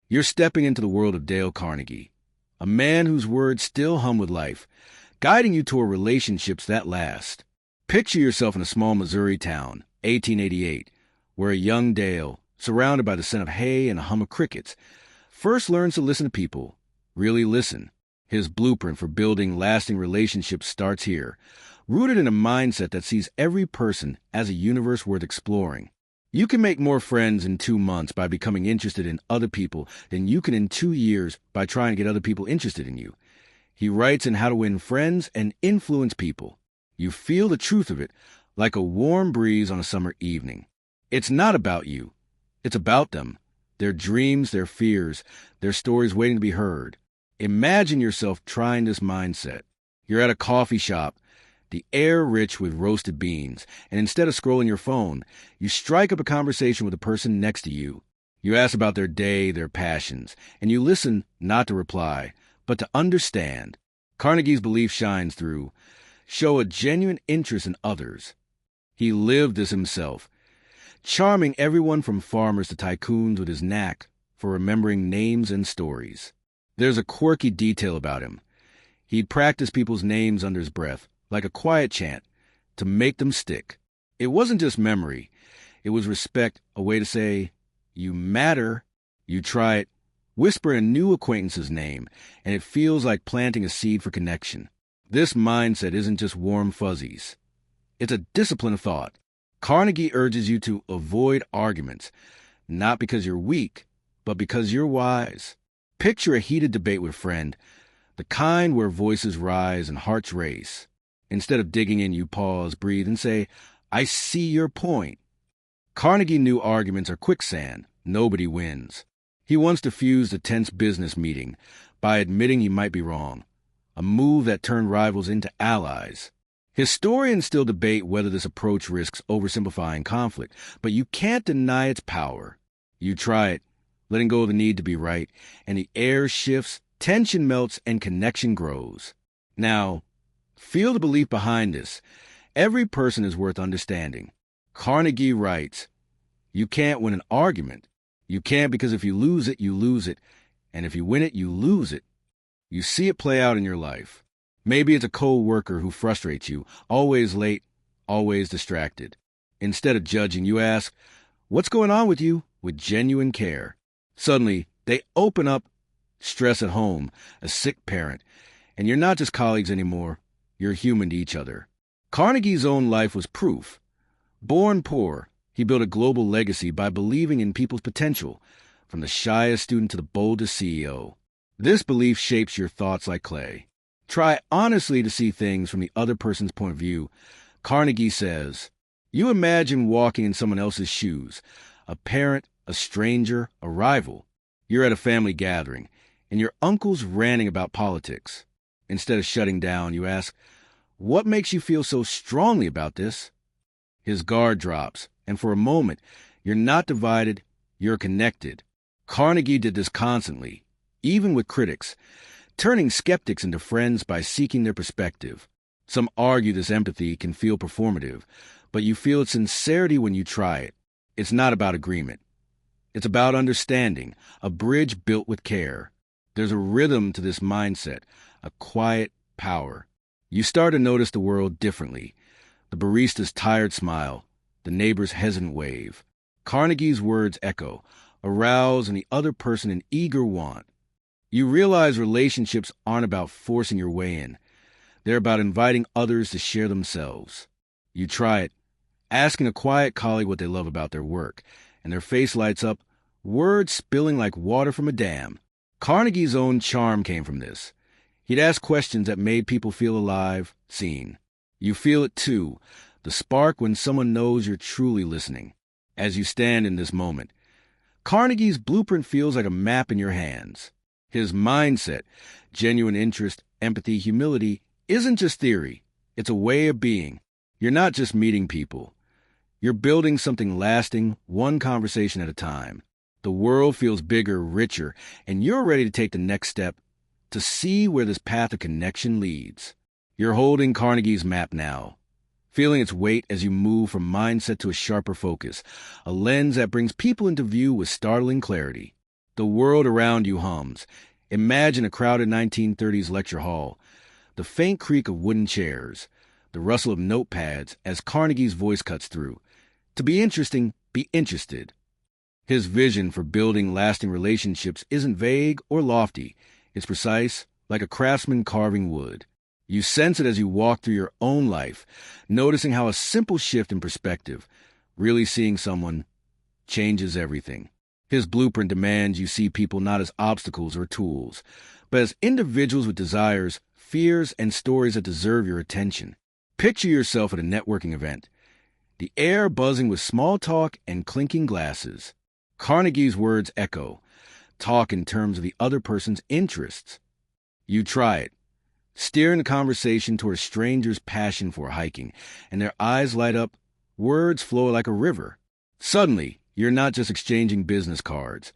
You're stepping into the world of Dale Carnegie, a man whose words still hum with life, guiding you toward relationships that last. Picture yourself in a small Missouri town, 1888, where a young Dale, surrounded by the scent of hay and a hum of crickets, first learns to listen to people, really listen. His blueprint for building lasting relationships starts here, rooted in a mindset that sees every person as a universe worth exploring. You can make more friends in 2 months by becoming interested in other people than you can in 2 years by trying to get other people interested in you. He writes in How to Win Friends and Influence People. You feel the truth of it, like a warm breeze on a summer evening. It's not about you. It's about them, their dreams, their fears, their stories waiting to be heard. Imagine yourself trying this mindset. You're at a coffee shop, the air rich with roasted beans, and instead of scrolling your phone, you strike up a conversation with the person next to you. You ask about their day, their passions, and you listen not to reply, but to understand. Carnegie's belief shines through. Show a genuine interest in others. He lived this himself, charming everyone from farmers to tycoons with his knack for remembering names and stories. There's a quirky detail about him. He'd practice people's names under his breath, like a quiet chant, to make them stick. It wasn't just memory. It was respect, a way to say, you matter. You try it, whisper a new acquaintance's name, and it feels like planting a seed for connection. This mindset isn't just warm fuzzies. It's a discipline of thought. Carnegie urges you to avoid arguments, not because you're weak, but because you're wise. Picture a heated debate with a friend, the kind where voices rise and hearts race. Instead of digging in, you pause, breathe, and say, I see your point. Carnegie knew arguments are quicksand. Nobody wins. He once diffused a tense business meeting by admitting he might be wrong, a move that turned rivals into allies. Historians still debate whether this approach risks oversimplifying conflict, but you can't deny its power. You try it, letting go of the need to be right, and the air shifts, tension melts, and connection grows. Now, feel the belief behind this. Every person is worth understanding. Carnegie writes, you can't win an argument. You can't because if you lose it, you lose it. And if you win it, you lose it. You see it play out in your life. Maybe it's a co-worker who frustrates you, always late, always distracted. Instead of judging, you ask, what's going on with you? With genuine care. Suddenly, they open up, stress at home, a sick parent, and you're not just colleagues anymore. You're human to each other. Carnegie's own life was proof. Born poor, he built a global legacy by believing in people's potential, from the shyest student to the boldest CEO. This belief shapes your thoughts like clay. Try honestly to see things from the other person's point of view. Carnegie says, you imagine walking in someone else's shoes, a parent, a stranger, a rival. You're at a family gathering, and your uncle's ranting about politics. Instead of shutting down, you ask, what makes you feel so strongly about this? His guard drops, and for a moment, you're not divided, you're connected. Carnegie did this constantly, even with critics, turning skeptics into friends by seeking their perspective. Some argue this empathy can feel performative, but you feel its sincerity when you try it. It's not about agreement. It's about understanding, a bridge built with care. There's a rhythm to this mindset, a quiet power. You start to notice the world differently. The barista's tired smile, the neighbor's hesitant wave. Carnegie's words echo, arouse in the other person an eager want. You realize relationships aren't about forcing your way in. They're about inviting others to share themselves. You try it, asking a quiet colleague what they love about their work, and their face lights up, words spilling like water from a dam. Carnegie's own charm came from this. He'd ask questions that made people feel alive, seen. You feel it too, the spark when someone knows you're truly listening. As you stand in this moment, Carnegie's blueprint feels like a map in your hands. His mindset, genuine interest, empathy, humility, isn't just theory. It's a way of being. You're not just meeting people. You're building something lasting, one conversation at a time. The world feels bigger, richer, and you're ready to take the next step to see where this path of connection leads. You're holding Carnegie's map now, feeling its weight as you move from mindset to a sharper focus, a lens that brings people into view with startling clarity. The world around you hums. Imagine a crowded 1930s lecture hall, the faint creak of wooden chairs, the rustle of notepads as Carnegie's voice cuts through. To be interesting, be interested. His vision for building lasting relationships isn't vague or lofty. It's precise, like a craftsman carving wood. You sense it as you walk through your own life, noticing how a simple shift in perspective, really seeing someone, changes everything. His blueprint demands you see people not as obstacles or tools, but as individuals with desires, fears, and stories that deserve your attention. Picture yourself at a networking event, the air buzzing with small talk and clinking glasses. Carnegie's words echo. Talk in terms of the other person's interests. You try it. Steering the conversation toward a stranger's passion for hiking, and their eyes light up, words flow like a river. Suddenly, you're not just exchanging business cards.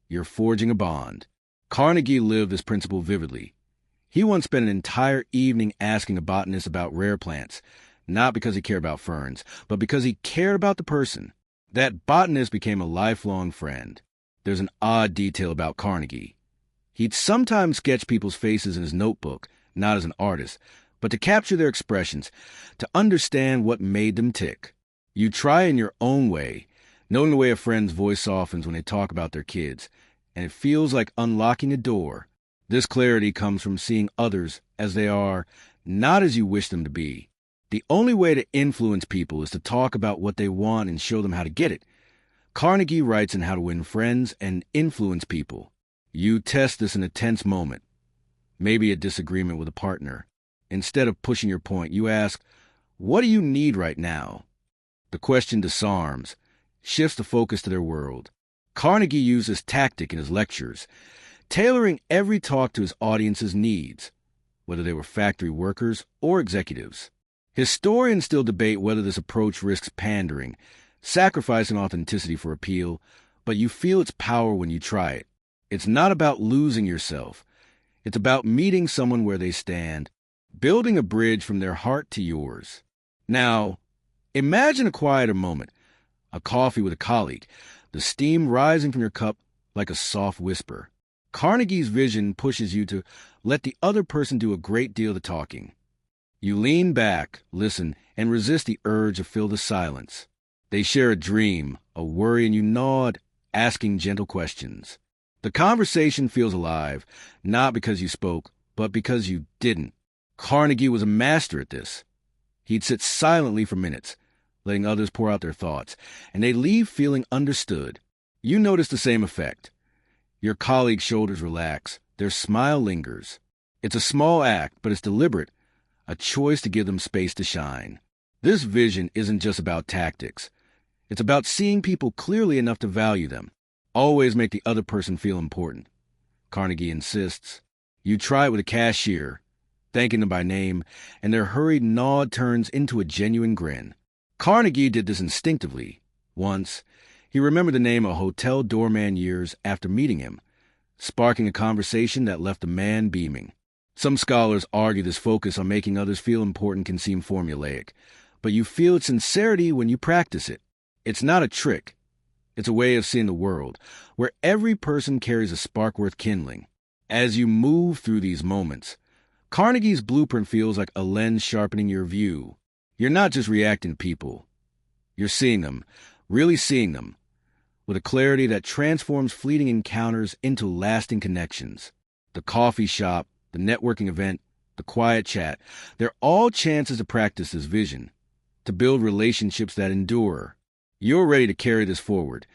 You're forging a bond. Carnegie lived this principle vividly. He once spent an entire evening asking a botanist about rare plants, not because he cared about ferns, but because he cared about the person. That botanist became a lifelong friend. There's an odd detail about Carnegie. He'd sometimes sketch people's faces in his notebook, not as an artist, but to capture their expressions, to understand what made them tick. You try in your own way, knowing the way a friend's voice softens when they talk about their kids, and it feels like unlocking a door. This clarity comes from seeing others as they are, not as you wish them to be. The only way to influence people is to talk about what they want and show them how to get it. Carnegie writes in How to Win Friends and Influence People. You test this in a tense moment, maybe a disagreement with a partner. Instead of pushing your point, you ask, what do you need right now? The question disarms, shifts the focus to their world. Carnegie uses tactic in his lectures, tailoring every talk to his audience's needs, whether they were factory workers or executives. Historians still debate whether this approach risks pandering, sacrificing authenticity for appeal, but you feel its power when you try it. It's not about losing yourself. It's about meeting someone where they stand, building a bridge from their heart to yours. Now, imagine a quieter moment, a coffee with a colleague, the steam rising from your cup like a soft whisper. Carnegie's vision pushes you to let the other person do a great deal of the talking. You lean back, listen, and resist the urge to fill the silence. They share a dream, a worry, and you nod, asking gentle questions. The conversation feels alive, not because you spoke, but because you didn't. Carnegie was a master at this. He'd sit silently for minutes, letting others pour out their thoughts, and they'd leave feeling understood. You notice the same effect. Your colleague's shoulders relax, their smile lingers. It's a small act, but it's deliberate, a choice to give them space to shine. This vision isn't just about tactics. It's about seeing people clearly enough to value them. Always make the other person feel important. Carnegie insists. You try it with a cashier, thanking them by name, and their hurried nod turns into a genuine grin. Carnegie did this instinctively. Once, he remembered the name of a hotel doorman years after meeting him, sparking a conversation that left the man beaming. Some scholars argue this focus on making others feel important can seem formulaic, but you feel its sincerity when you practice it. It's not a trick. It's a way of seeing the world, where every person carries a spark worth kindling. As you move through these moments, Carnegie's blueprint feels like a lens sharpening your view. You're not just reacting to people. You're seeing them, really seeing them, with a clarity that transforms fleeting encounters into lasting connections. The coffee shop, the networking event, the quiet chat, they're all chances to practice this vision, to build relationships that endure. You're ready to carry this forward,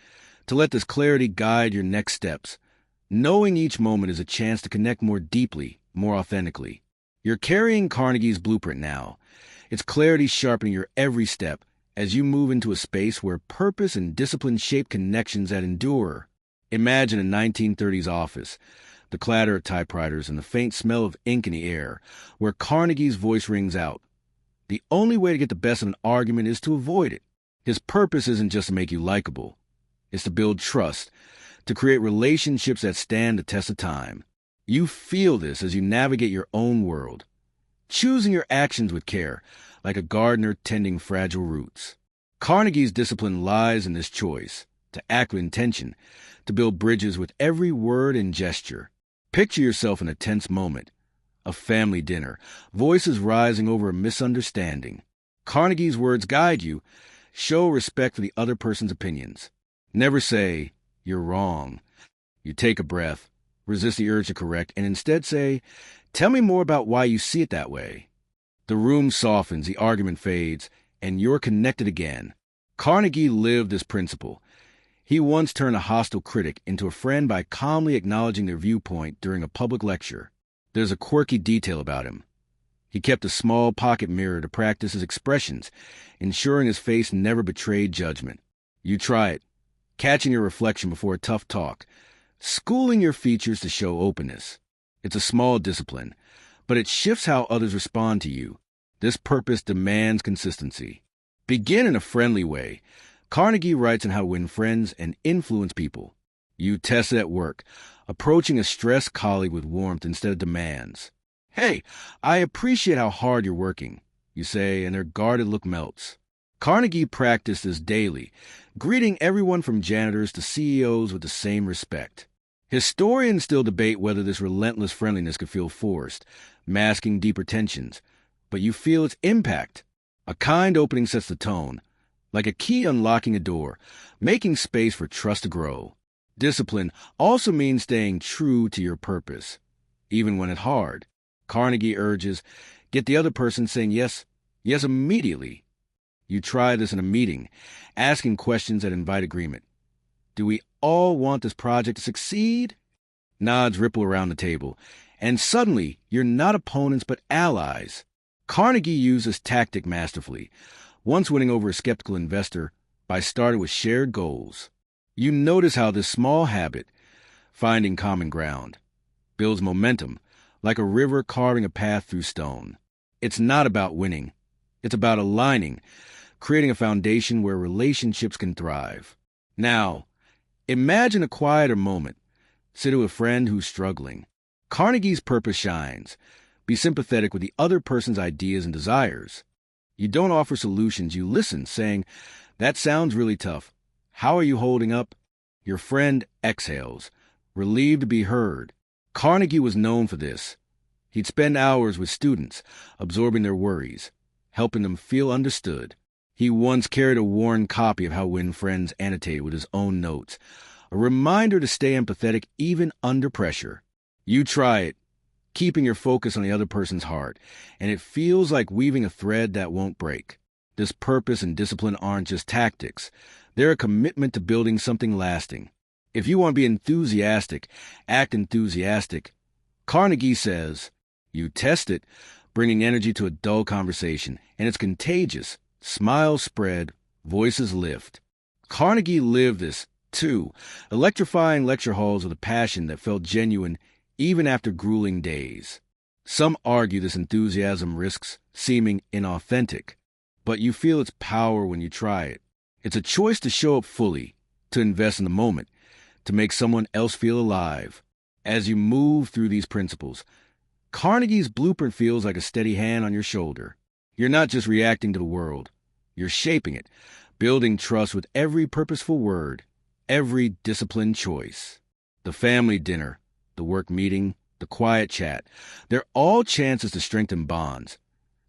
to let this clarity guide your next steps, knowing each moment is a chance to connect more deeply, more authentically. You're carrying Carnegie's blueprint now. Its clarity sharpening your every step as you move into a space where purpose and discipline shape connections that endure. Imagine a 1930s office, the clatter of typewriters and the faint smell of ink in the air, where Carnegie's voice rings out. The only way to get the best of an argument is to avoid it. His purpose isn't just to make you likable. It's to build trust, to create relationships that stand the test of time. You feel this as you navigate your own world, choosing your actions with care, like a gardener tending fragile roots. Carnegie's discipline lies in this choice, to act with intention, to build bridges with every word and gesture. Picture yourself in a tense moment, a family dinner, voices rising over a misunderstanding. Carnegie's words guide you. Show respect for the other person's opinions. Never say, "You're wrong." You take a breath, resist the urge to correct, and instead say, "Tell me more about why you see it that way." The room softens, the argument fades, and you're connected again. Carnegie lived this principle. He once turned a hostile critic into a friend by calmly acknowledging their viewpoint during a public lecture. There's a quirky detail about him. He kept a small pocket mirror to practice his expressions, ensuring his face never betrayed judgment. You try it, catching your reflection before a tough talk, schooling your features to show openness. It's a small discipline, but it shifts how others respond to you. This purpose demands consistency. Begin in a friendly way. Carnegie writes on how to win friends and influence people. You test it at work, approaching a stressed colleague with warmth instead of demands. "Hey, I appreciate how hard you're working," you say, and their guarded look melts. Carnegie practiced this daily, greeting everyone from janitors to CEOs with the same respect. Historians still debate whether this relentless friendliness could feel forced, masking deeper tensions, but you feel its impact. A kind opening sets the tone, like a key unlocking a door, making space for trust to grow. Discipline also means staying true to your purpose, even when it's hard. Carnegie urges, get the other person saying yes immediately. You try this in a meeting, asking questions that invite agreement. Do we all want this project to succeed? Nods ripple around the table, and suddenly you're not opponents but allies. Carnegie used this tactic masterfully, once winning over a skeptical investor by starting with shared goals. You notice how this small habit, finding common ground, builds momentum, like a river carving a path through stone. It's not about winning. It's about aligning, creating a foundation where relationships can thrive. Now, imagine a quieter moment. Sit with a friend who's struggling. Carnegie's purpose shines. Be sympathetic with the other person's ideas and desires. You don't offer solutions, you listen, saying, "That sounds really tough. How are you holding up?" Your friend exhales, relieved to be heard. Carnegie was known for this. He'd spend hours with students, absorbing their worries, helping them feel understood. He once carried a worn copy of How to Win Friends annotated with his own notes, a reminder to stay empathetic even under pressure. You try it, keeping your focus on the other person's heart, and it feels like weaving a thread that won't break. This purpose and discipline aren't just tactics. They're a commitment to building something lasting. If you want to be enthusiastic, act enthusiastic. Carnegie says, you test it, bringing energy to a dull conversation, and it's contagious. Smiles spread, voices lift. Carnegie lived this, too, electrifying lecture halls with a passion that felt genuine even after grueling days. Some argue this enthusiasm risks seeming inauthentic, but you feel its power when you try it. It's a choice to show up fully, to invest in the moment, to make someone else feel alive. As you move through these principles, Carnegie's blueprint feels like a steady hand on your shoulder. You're not just reacting to the world. You're shaping it, building trust with every purposeful word, every disciplined choice. The family dinner, the work meeting, the quiet chat, they're all chances to strengthen bonds,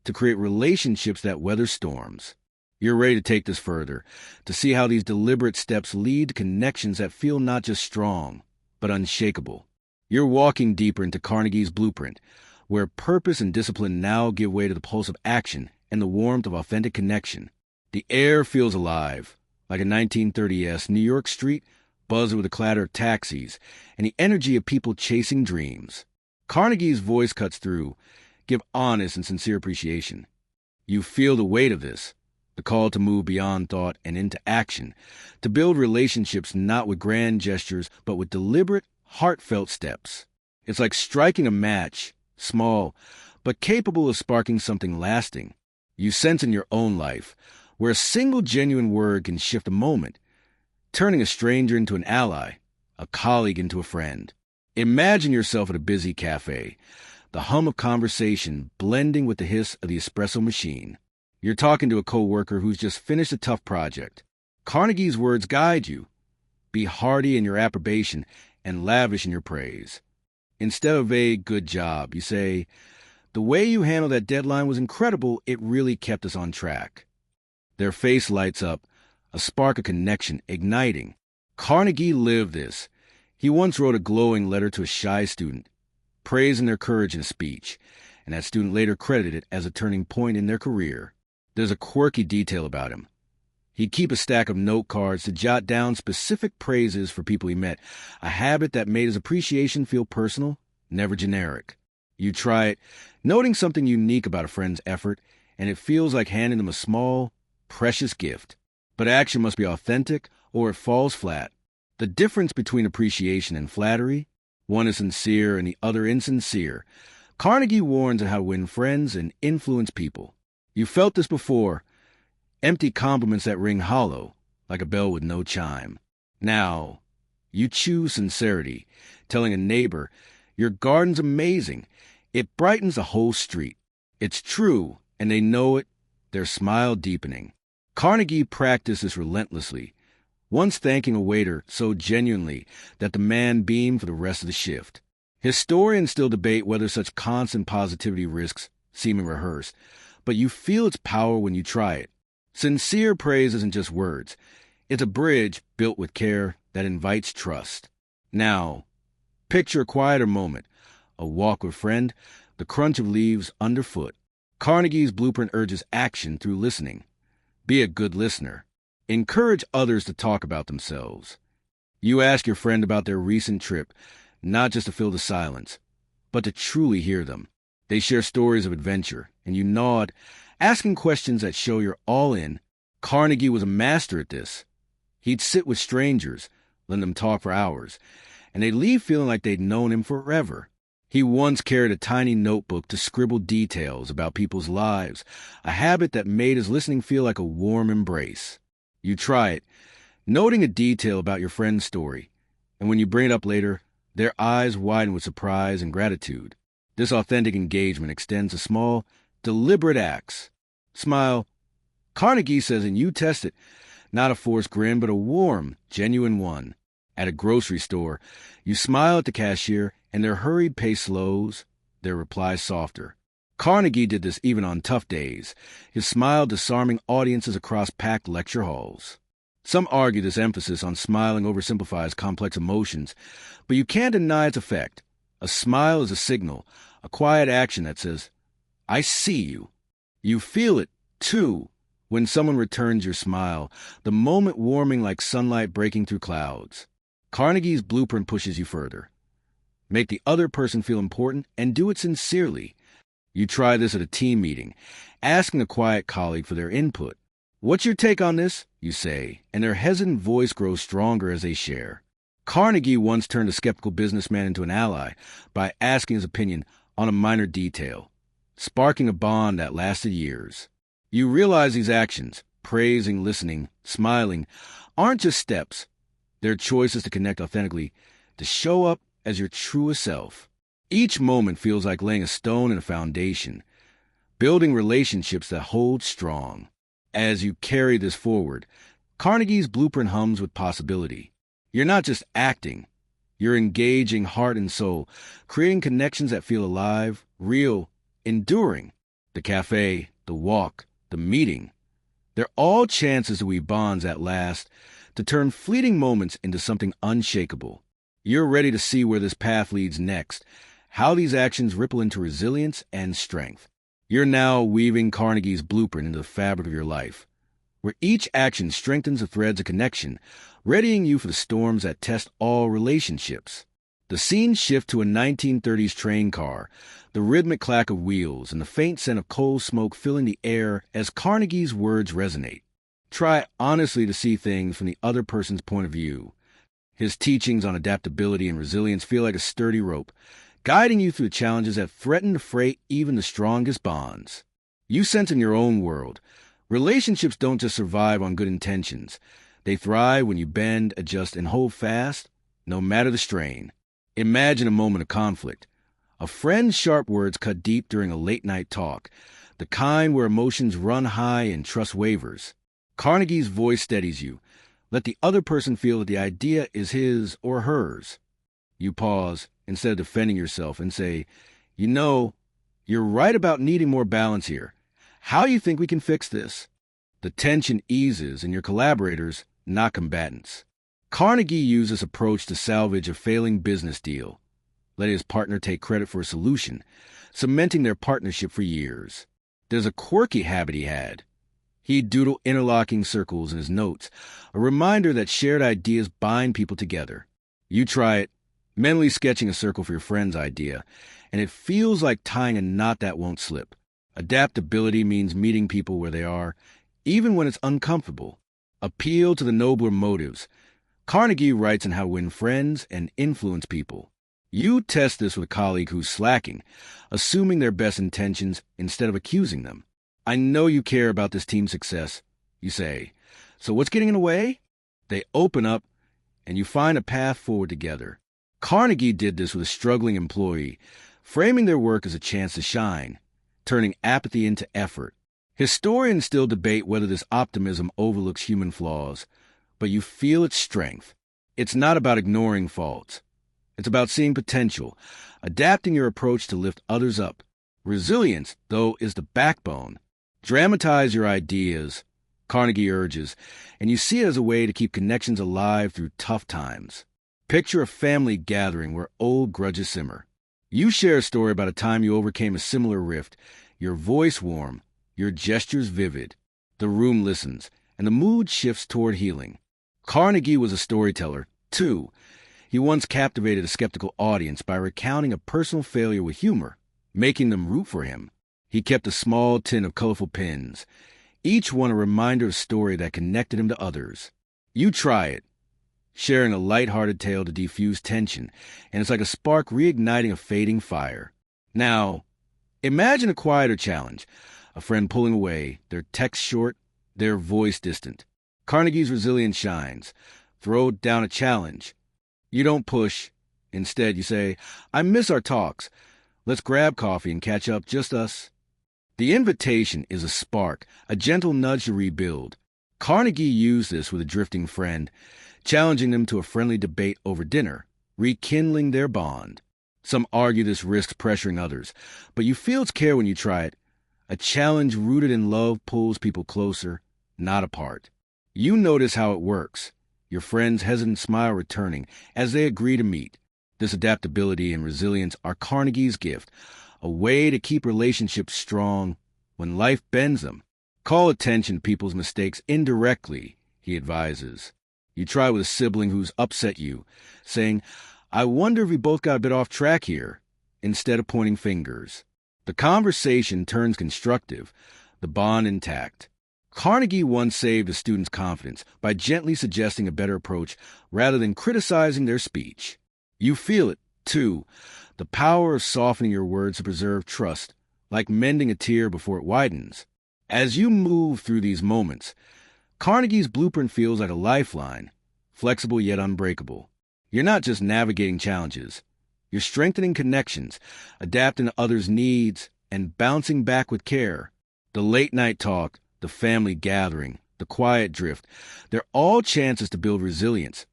to create relationships that weather storms. You're ready to take this further, to see how these deliberate steps lead to connections that feel not just strong, but unshakable. You're walking deeper into Carnegie's blueprint, where purpose and discipline now give way to the pulse of action and the warmth of authentic connection. The air feels alive, like a 1930s New York street buzzing with the clatter of taxis and the energy of people chasing dreams. Carnegie's voice cuts through, give honest and sincere appreciation. You feel the weight of this, the call to move beyond thought and into action, to build relationships not with grand gestures, but with deliberate, heartfelt steps. It's like striking a match, small, but capable of sparking something lasting. You sense in your own life, where a single genuine word can shift a moment, turning a stranger into an ally, a colleague into a friend. Imagine yourself at a busy cafe, the hum of conversation blending with the hiss of the espresso machine. You're talking to a coworker who's just finished a tough project. Carnegie's words guide you. Be hearty in your approbation and lavish in your praise. Instead of a good job, you say, the way you handled that deadline was incredible. It really kept us on track. Their face lights up, a spark of connection igniting. Carnegie lived this. He once wrote a glowing letter to a shy student, praising their courage in speech, and that student later credited it as a turning point in their career. There's a quirky detail about him. He'd keep a stack of note cards to jot down specific praises for people he met, a habit that made his appreciation feel personal, never generic. You try it, noting something unique about a friend's effort, and it feels like handing them a small, precious gift. But action must be authentic, or it falls flat. The difference between appreciation and flattery, one is sincere and the other insincere. Carnegie warns on how to win friends and influence people. You felt this before. Empty compliments that ring hollow, like a bell with no chime. Now, you choose sincerity, telling a neighbor, your garden's amazing. It brightens the whole street. It's true, and they know it, their smile deepening. Carnegie practiced this relentlessly, once thanking a waiter so genuinely that the man beamed for the rest of the shift. Historians still debate whether such constant positivity risks seeming rehearsed, but you feel its power when you try it. Sincere praise isn't just words. It's a bridge built with care that invites trust. Now, picture a quieter moment, a walk with a friend, the crunch of leaves underfoot. Carnegie's blueprint urges action through listening. Be a good listener. Encourage others to talk about themselves. You ask your friend about their recent trip, not just to fill the silence, but to truly hear them. They share stories of adventure, and you nod, asking questions that show you're all in. Carnegie was a master at this. He'd sit with strangers, let them talk for hours, and they'd leave feeling like they'd known him forever. He once carried a tiny notebook to scribble details about people's lives, a habit that made his listening feel like a warm embrace. You try it, noting a detail about your friend's story, and when you bring it up later, their eyes widen with surprise and gratitude. This authentic engagement extends to small, deliberate acts. Smile. Carnegie says, and you test it, not a forced grin, but a warm, genuine one. At a grocery store, you smile at the cashier, and their hurried pace slows, their reply softer. Carnegie did this even on tough days, his smile disarming audiences across packed lecture halls. Some argue this emphasis on smiling oversimplifies complex emotions, but you can't deny its effect. A smile is a signal, a quiet action that says, I see you. You feel it, too, when someone returns your smile, the moment warming like sunlight breaking through clouds. Carnegie's blueprint pushes you further. Make the other person feel important and do it sincerely. You try this at a team meeting, asking a quiet colleague for their input. What's your take on this? You say, and their hesitant voice grows stronger as they share. Carnegie once turned a skeptical businessman into an ally by asking his opinion on a minor detail, sparking a bond that lasted years. You realize these actions, praising, listening, smiling, aren't just steps. They're choices to connect authentically, to show up as your truest self. Each moment feels like laying a stone in a foundation, building relationships that hold strong. As you carry this forward, Carnegie's blueprint hums with possibility. You're not just acting. You're engaging heart and soul, creating connections that feel alive, real, enduring. The cafe, the walk, the meeting. They're all chances to weave bonds that last, to turn fleeting moments into something unshakable. You're ready to see where this path leads next, how these actions ripple into resilience and strength. You're now weaving Carnegie's blueprint into the fabric of your life, where each action strengthens the threads of connection, readying you for the storms that test all relationships. The scenes shift to a 1930s train car, the rhythmic clack of wheels and the faint scent of coal smoke filling the air as Carnegie's words resonate. Try honestly to see things from the other person's point of view. His teachings on adaptability and resilience feel like a sturdy rope, guiding you through the challenges that threaten to fray even the strongest bonds. You sense in your own world, relationships don't just survive on good intentions. They thrive when you bend, adjust, and hold fast, no matter the strain. Imagine a moment of conflict. A friend's sharp words cut deep during a late-night talk, the kind where emotions run high and trust wavers. Carnegie's voice steadies you, Let the other person feel that the idea is his or hers. You pause instead of defending yourself and say, "You know, you're right about needing more balance here. How do you think we can fix this?" The tension eases and your collaborators, not combatants. Carnegie used this approach to salvage a failing business deal, letting his partner take credit for a solution, cementing their partnership for years. There's a quirky habit he had. He'd doodle interlocking circles in his notes, a reminder that shared ideas bind people together. You try it, mentally sketching a circle for your friend's idea, and it feels like tying a knot that won't slip. Adaptability means meeting people where they are, even when it's uncomfortable. Appeal to the nobler motives. Carnegie writes on how to win friends and influence people. You test this with a colleague who's slacking, assuming their best intentions instead of accusing them. "I know you care about this team's success," you say. "So what's getting in the way?" They open up, and you find a path forward together. Carnegie did this with a struggling employee, framing their work as a chance to shine, turning apathy into effort. Historians still debate whether this optimism overlooks human flaws, but you feel its strength. It's not about ignoring faults. It's about seeing potential, adapting your approach to lift others up. Resilience, though, is the backbone. Dramatize your ideas, Carnegie urges, and you see it as a way to keep connections alive through tough times. Picture a family gathering where old grudges simmer. You share a story about a time you overcame a similar rift, your voice warm, your gestures vivid. The room listens, and the mood shifts toward healing. Carnegie was a storyteller, too. He once captivated a skeptical audience by recounting a personal failure with humor, making them root for him. He kept a small tin of colorful pins, each one a reminder of a story that connected him to others. You try it, sharing a light-hearted tale to defuse tension, and it's like a spark reigniting a fading fire. Now, imagine a quieter challenge. A friend pulling away, their text short, their voice distant. Carnegie's resilience shines. Throw down a challenge. You don't push. Instead, you say, "I miss our talks. Let's grab coffee and catch up, just us." The invitation is a spark, a gentle nudge to rebuild. Carnegie used this with a drifting friend, challenging them to a friendly debate over dinner, rekindling their bond. Some argue this risks pressuring others, but you feel its care when you try it. A challenge rooted in love pulls people closer, not apart. You notice how it works, your friend's hesitant smile returning as they agree to meet. This adaptability and resilience are Carnegie's gift, a way to keep relationships strong when life bends them. Call attention to people's mistakes indirectly, he advises. You try with a sibling who's upset you, saying, "I wonder if we both got a bit off track here," instead of pointing fingers. The conversation turns constructive, the bond intact. Carnegie once saved a student's confidence by gently suggesting a better approach rather than criticizing their speech. You feel it, too, the power of softening your words to preserve trust, like mending a tear before it widens. As you move through these moments, Carnegie's blueprint feels like a lifeline, flexible yet unbreakable. You're not just navigating challenges. You're strengthening connections, adapting to others' needs, and bouncing back with care. The late-night talk, the family gathering, the quiet drift, they're all chances to build resilience,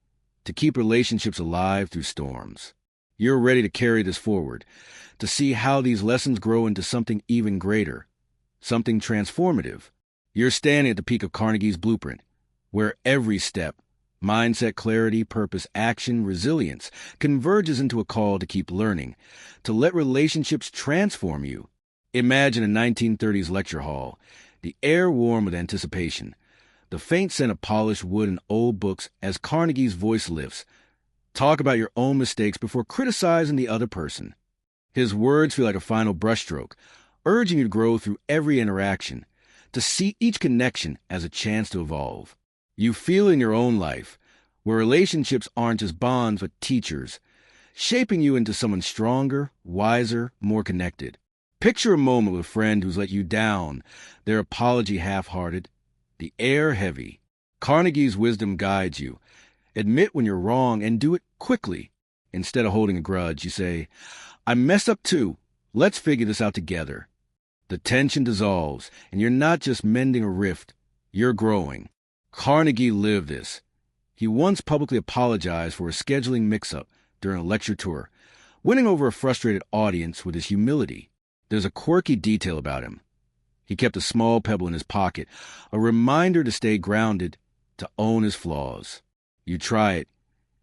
to keep relationships alive through storms. You're ready to carry this forward, to see how these lessons grow into something even greater, something transformative. You're standing at the peak of Carnegie's blueprint, where every step, mindset, clarity, purpose, action, resilience, converges into a call to keep learning, to let relationships transform you. Imagine a 1930s lecture hall, the air warm with anticipation, the faint scent of polished wood and old books as Carnegie's voice lifts. Talk about your own mistakes before criticizing the other person. His words feel like a final brushstroke, urging you to grow through every interaction, to see each connection as a chance to evolve. You feel in your own life, where relationships aren't just bonds but teachers, shaping you into someone stronger, wiser, more connected. Picture a moment with a friend who's let you down, their apology half-hearted, the air heavy. Carnegie's wisdom guides you. Admit when you're wrong and do it quickly. Instead of holding a grudge, you say, "I messed up too. Let's figure this out together." The tension dissolves, and you're not just mending a rift, you're growing. Carnegie lived this. He once publicly apologized for a scheduling mix-up during a lecture tour, winning over a frustrated audience with his humility. There's a quirky detail about him. He kept a small pebble in his pocket, a reminder to stay grounded, to own his flaws. You try it,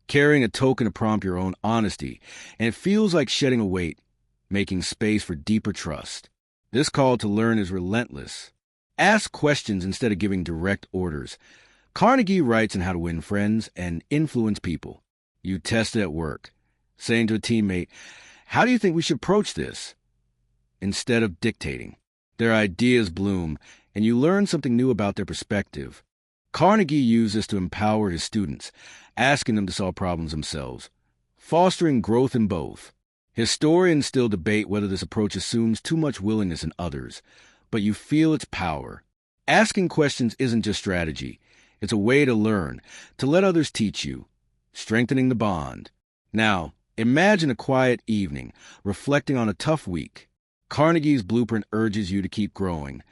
carrying a token to prompt your own honesty, and it feels like shedding a weight, making space for deeper trust. This call to learn is relentless. Ask questions instead of giving direct orders. Carnegie writes on how to win friends and influence people. You test it at work, saying to a teammate, "How do you think we should approach this?" instead of dictating. Their ideas bloom, and you learn something new about their perspective. Carnegie used this to empower his students, asking them to solve problems themselves, fostering growth in both. Historians still debate whether this approach assumes too much willingness in others, but you feel its power. Asking questions isn't just strategy. It's a way to learn, to let others teach you, strengthening the bond. Now, imagine a quiet evening, reflecting on a tough week. Carnegie's blueprint urges you to keep growing.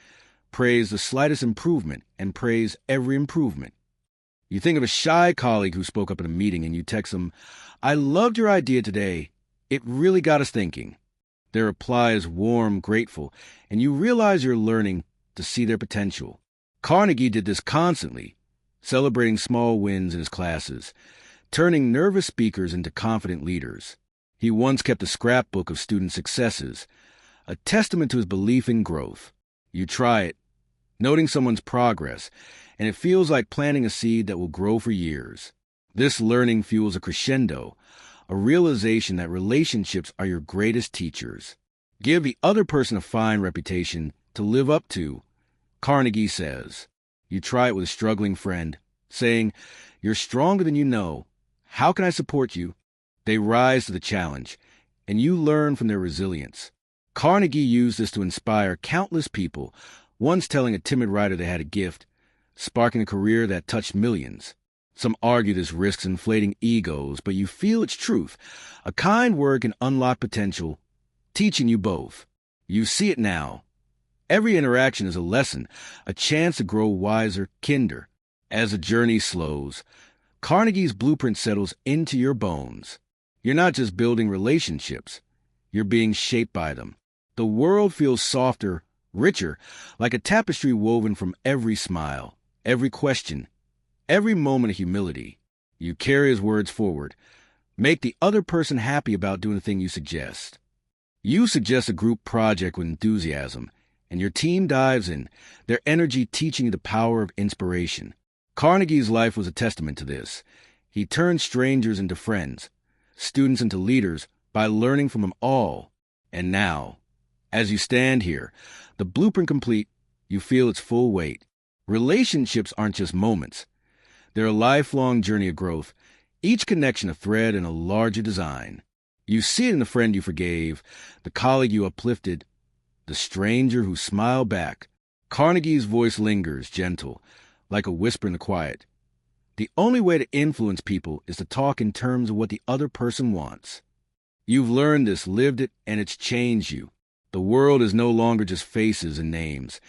Praise the slightest improvement and praise every improvement. You think of a shy colleague who spoke up in a meeting and you text them, "I loved your idea today. It really got us thinking." Their reply is warm, grateful, and you realize you're learning to see their potential. Carnegie did this constantly, celebrating small wins in his classes, turning nervous speakers into confident leaders. He once kept a scrapbook of student successes, a testament to his belief in growth. You try it, noting someone's progress, and it feels like planting a seed that will grow for years. This learning fuels a crescendo, a realization that relationships are your greatest teachers. Give the other person a fine reputation to live up to, Carnegie says. You try it with a struggling friend, saying, "You're stronger than you know. How can I support you?" They rise to the challenge, and you learn from their resilience. Carnegie used this to inspire countless people, once telling a timid writer they had a gift, sparking a career that touched millions. Some argue this risks inflating egos, but you feel its truth. A kind word can unlock potential, teaching you both. You see it now. Every interaction is a lesson, a chance to grow wiser, kinder. As the journey slows, Carnegie's blueprint settles into your bones. You're not just building relationships, you're being shaped by them. The world feels softer, richer, like a tapestry woven from every smile, every question, every moment of humility. You carry his words forward. Make the other person happy about doing the thing you suggest. You suggest a group project with enthusiasm, and your team dives in, their energy teaching you the power of inspiration. Carnegie's life was a testament to this. He turned strangers into friends, students into leaders, by learning from them all. And now, as you stand here, the blueprint complete, you feel its full weight. Relationships aren't just moments. They're a lifelong journey of growth, each connection a thread in a larger design. You see it in the friend you forgave, the colleague you uplifted, the stranger who smiled back. Carnegie's voice lingers, gentle, like a whisper in the quiet. The only way to influence people is to talk in terms of what the other person wants. You've learned this, lived it, and it's changed you. The world is no longer just faces and names.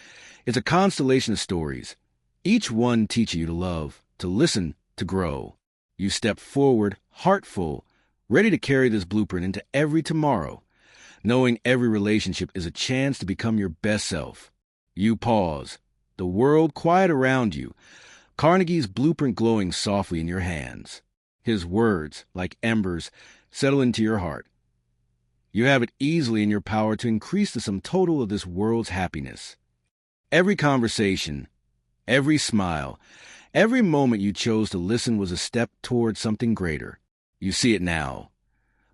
It's a constellation of stories, each one teaching you to love, to listen, to grow. You step forward, heart full, ready to carry this blueprint into every tomorrow, knowing every relationship is a chance to become your best self. You pause, the world quiet around you, Carnegie's blueprint glowing softly in your hands. His words, like embers, settle into your heart. You have it easily in your power to increase the sum total of this world's happiness. Every conversation, every smile, every moment you chose to listen was a step toward something greater. You see it now.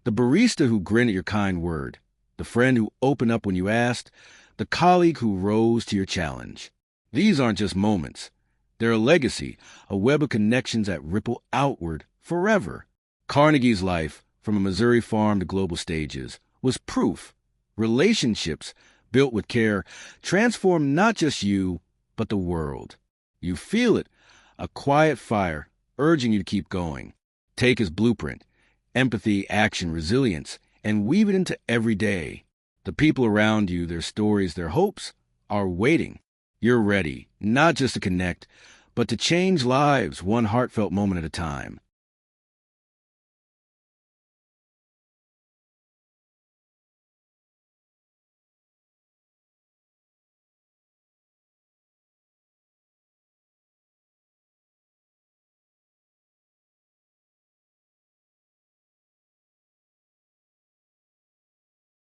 The barista who grinned at your kind word, the friend who opened up when you asked, the colleague who rose to your challenge. These aren't just moments. They're a legacy, a web of connections that ripple outward forever. Carnegie's life, from a Missouri farm to global stages, was proof. Relationships, built with care, transform not just you, but the world. You feel it, a quiet fire, urging you to keep going. Take his blueprint, empathy, action, resilience, and weave it into every day. The people around you, their stories, their hopes, are waiting. You're ready, not just to connect, but to change lives one heartfelt moment at a time.